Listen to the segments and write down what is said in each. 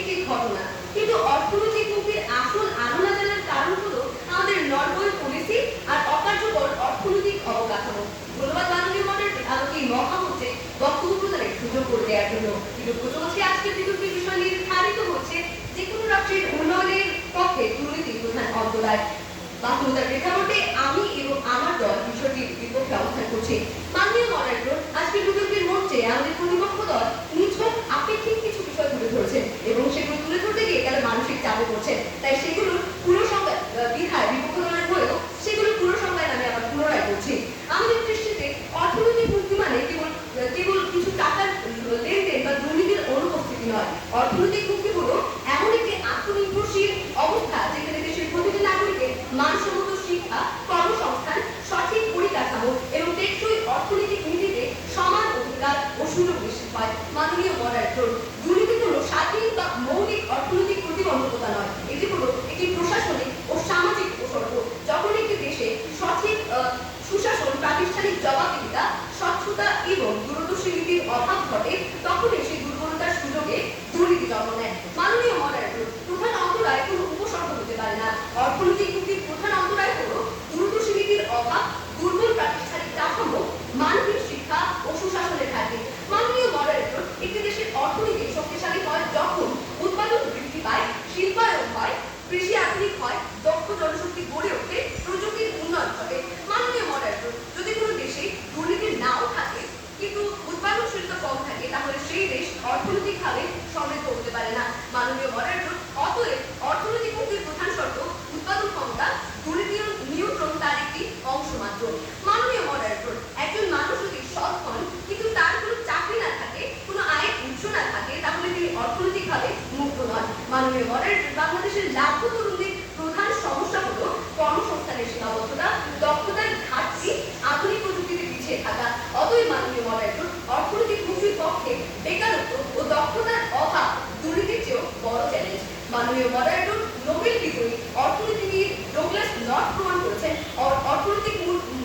একটি ঘটনা, কিন্তু অর্থনৈতিক মুক্তির আসল আলোনা জানার কারণ হলো আমাদের নড়বড়ে পলিসি আর অকার্যকর অর্থনৈতিক অবকাঠামো। ধন্যবাদ মাননীয় মডারেটর আমাকে এই মহামঞ্চে বক্তব্য প্রদানের সুযোগ করে দেওয়ার জন্য। বিতর্ক চলছে, আজকের বিতর্কের বিষয় নির্ধারিত হচ্ছে যে কোনো রাষ্ট্রের উন্নয়নের পক্ষে দুর্নীতি প্রধান অন্তরায়। বাস্তবতার প্রেক্ষাপটে আমি এবং আমার দল বিষয়টির বিপক্ষে অবস্থান করছি। মাননীয় মডারেটর, আজকের বিতর্কের মঞ্চে আমাদের প্রতিপক্ষ দল নিছক আপেক্ষিক কিছু বিষয় তুলে ধরেছেন এবং সেগুলো তুলে ধরতে গিয়ে তারা মানসিক চাপে পড়ছেন। তাই সেগুলোর পুরো সংজ্ঞা বিধায় বিপক্ষ দলের হলেও সেগুলো পুরো সংজ্ঞায় আমি আবার পুনরায় করছি। আমাদের দৃষ্টিতে অর্থনৈতিক মুক্তি মানে কেবল কিছু টাকার লেনদেন বা দুর্নীতির অনুপস্থিতি নয়। অর্থনৈতিক মুক্তি হলো এমন একটি আত্মনির্ভরশীল অবস্থা যেখানে দেশের প্রতিটি নাগরিকের মানসম্মত শিক্ষা, কর্মসংস্থান, সঠিক পরিকাঠামো এবং টেকসই অর্থনৈতিক নীতিতে সমান অধিকার ও সুযোগ নিশ্চিত হয়। মাননীয় মডারেটর, দুর্নীতি হলো স্বাধীন বা মৌলিক অর্থনৈতিক প্রতিবন্ধকতা নয়, এটি হলো একটি প্রশাসনিক ও সামাজিক উপসর্গ। যখন একটি দেশে সঠিক সুশাসন, প্রাতিষ্ঠানিক জবাবদিহিতা, স্বচ্ছতা এবং দূরদর্শী নীতির অভাব ঘটে, তখনই সেই দুর্বলতার সুযোগে দুর্নীতি জন্ম নেয়। মাননীয় মডারেটর, প্রধান অন্তরায় কোনো উপসর্গ হতে পারে না। অর্থনৈতিক মুক্তির প্রধান অন্তরায় হলো দূরদর্শী নীতির অভাব, দুর্বল প্রাতিষ্ঠানিক কাঠামো, মানবিক শিক্ষা ও সুশাসনের ঘাটতি। মাননীয় মডারেটর, একটি দেশের অর্থনীতি শক্তিশালী হয় যখন উৎপাদন বৃদ্ধি পায়, শিল্পায়ন হয়, কৃষি আধুনিক হয়, দক্ষ জনশক্তি গড়ে ওঠে, প্রযুক্তির উন্নয়ন ঘটে। মাননীয় মডারেটর, যদি কোনো দেশে দুর্নীতি নাও থাকে কিন্তু উৎপাদনশীলতা কম থাকে, তাহলে সেই দেশ অর্থনৈতিকভাবে সমৃদ্ধ হতে পারে না। মাননীয় মডারেটর, অতএব অর্থনৈতিক মুক্তির প্রধান শর্ত উৎপাদন ক্ষমতা, দুর্নীতি নিয়ন্ত্রণ তার একটি অংশ মাত্র। মাননীয় মডারেটর, একজন মানুষ যদি সৎ হন কিন্তু তার কোনো চাকরি না থাকে, কোনো আয়ের উৎস না থাকে, তাহলে তিনি অর্থনৈতিকভাবে মুক্ত নন। মাননীয় মডারেটর, বাংলাদেশের লাখো তরুণদের প্রধান সমস্যা হলো কর্মসংস্থানের সীমাবদ্ধতা, দক্ষতার ঘাটতি, আধুনিক প্রযুক্তিতে পিছিয়ে থাকা। অতএব মাননীয় মডারেটর, অর্থনৈতিক মুক্তির পক্ষে বেকারত্ব ও দক্ষতার অভাব দুর্নীতির চেয়েও বড় চ্যালেঞ্জ। মাননীয় মডারেটর, নোবেল বিজয়ী অর্থনীতিবিদ ডোগলাস নর্থ প্রমাণ করেছেন অর্থনৈতিক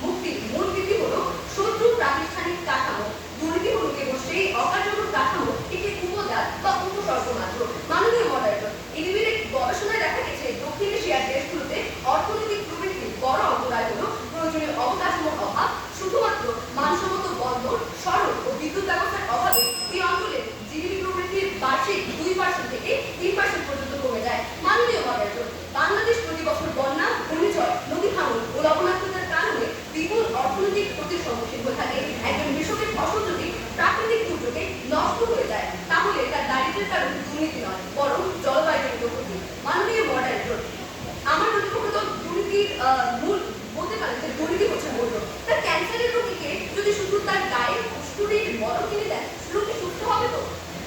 মুক্তির মূল ভিত্তি হলো শত্রু প্রাতিষ্ঠানিক কাঠামো। দুর্নীতি হলো কেবল সেই অকার্যকর কাঠামো, একটি উপদান বা উপসর্গ মাত্র। মাননীয় মডারেটর, এডিবির গবেষণায় দেখা গেছে দক্ষিণ এশিয়ার দেশগুলোতে অর্থনৈতিক প্রবৃদ্ধির বড় অন্তরায় হলো প্রয়োজনীয় অবকাঠামোর অভাব। শুধুমাত্র মানসম্মত বন্দর, সড়ক ও বিদ্যুৎ ব্যবস্থার অভাবে এই অঞ্চলের জিডিপি প্রবৃদ্ধির বার্ষিক 2% থেকে 3% পর্যন্ত কমে যায়। মাননীয় মডারেটর, বাংলাদেশ প্রতি বছর বন্যা, ঘূর্ণিঝড়, নদী ভাঙন ও লবণাক্ততার কারণে বিপুল অর্থনৈতিক ক্ষতির সম্মুখীন হয়ে থাকে। একজন কৃষকের ফসল যদি প্রাকৃতিক দুর্যোগে নষ্ট হয়ে যায়, তাহলে তার দারিদ্র্যের কারণ দুর্নীতি নয়, বরং জলবায়ুজনিত ক্ষতি। মাননীয় মডারেটর, আমার প্রতিপক্ষ দল দুর্নীতির মূল বলতে পারে যে দুর্নীতি হচ্ছে মূল রোগ। তার ক্যান্সারের রোগীকে যদি শুধু তার গায়ে ফুসকুড়ির মলম কিনে দেন, রোগী সুস্থ হবে তো?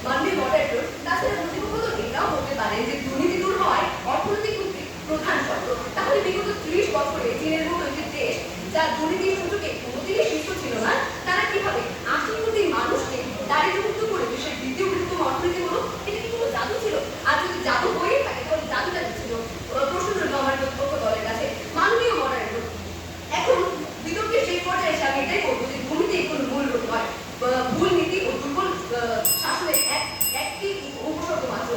মাননীয় মডারেটর, তাছাড়া প্রতিপক্ষ দল এটাও বলতে পারে যে দুর্নীতি দূর হওয়ায় অর্থনৈতিক মুক্তির প্রধান শর্ত। তাহলে বিগত 30 বছরে চীনের মতো একটি দেশ যা দুর্নীতির সুযোগে কোনোদিনই শীর্ষ ছিল না, তারা কিভাবে 80 কোটি মানুষকে দারিদ্র্যমুক্ত করে দেশের দ্বিতীয় বৃহত্তম অর্থনীতি হলো? এটা কি কোনো জাদু ছিল? আর যদি জাদু হয়ে থাকে তাহলে জাদুটা ছিল। প্রশ্ন রইল আমার প্রতিপক্ষ দলের কাছে। মাননীয় মডারেটর, এখন বিতর্কের শেষ পর্যায়ে এসে আমি এটাই বলবো যে দুর্নীতি কোনো মূল রোগ নয়, ভুল নীতি ও দুর্বল শাসনের একটি উপসর্গ মাত্র।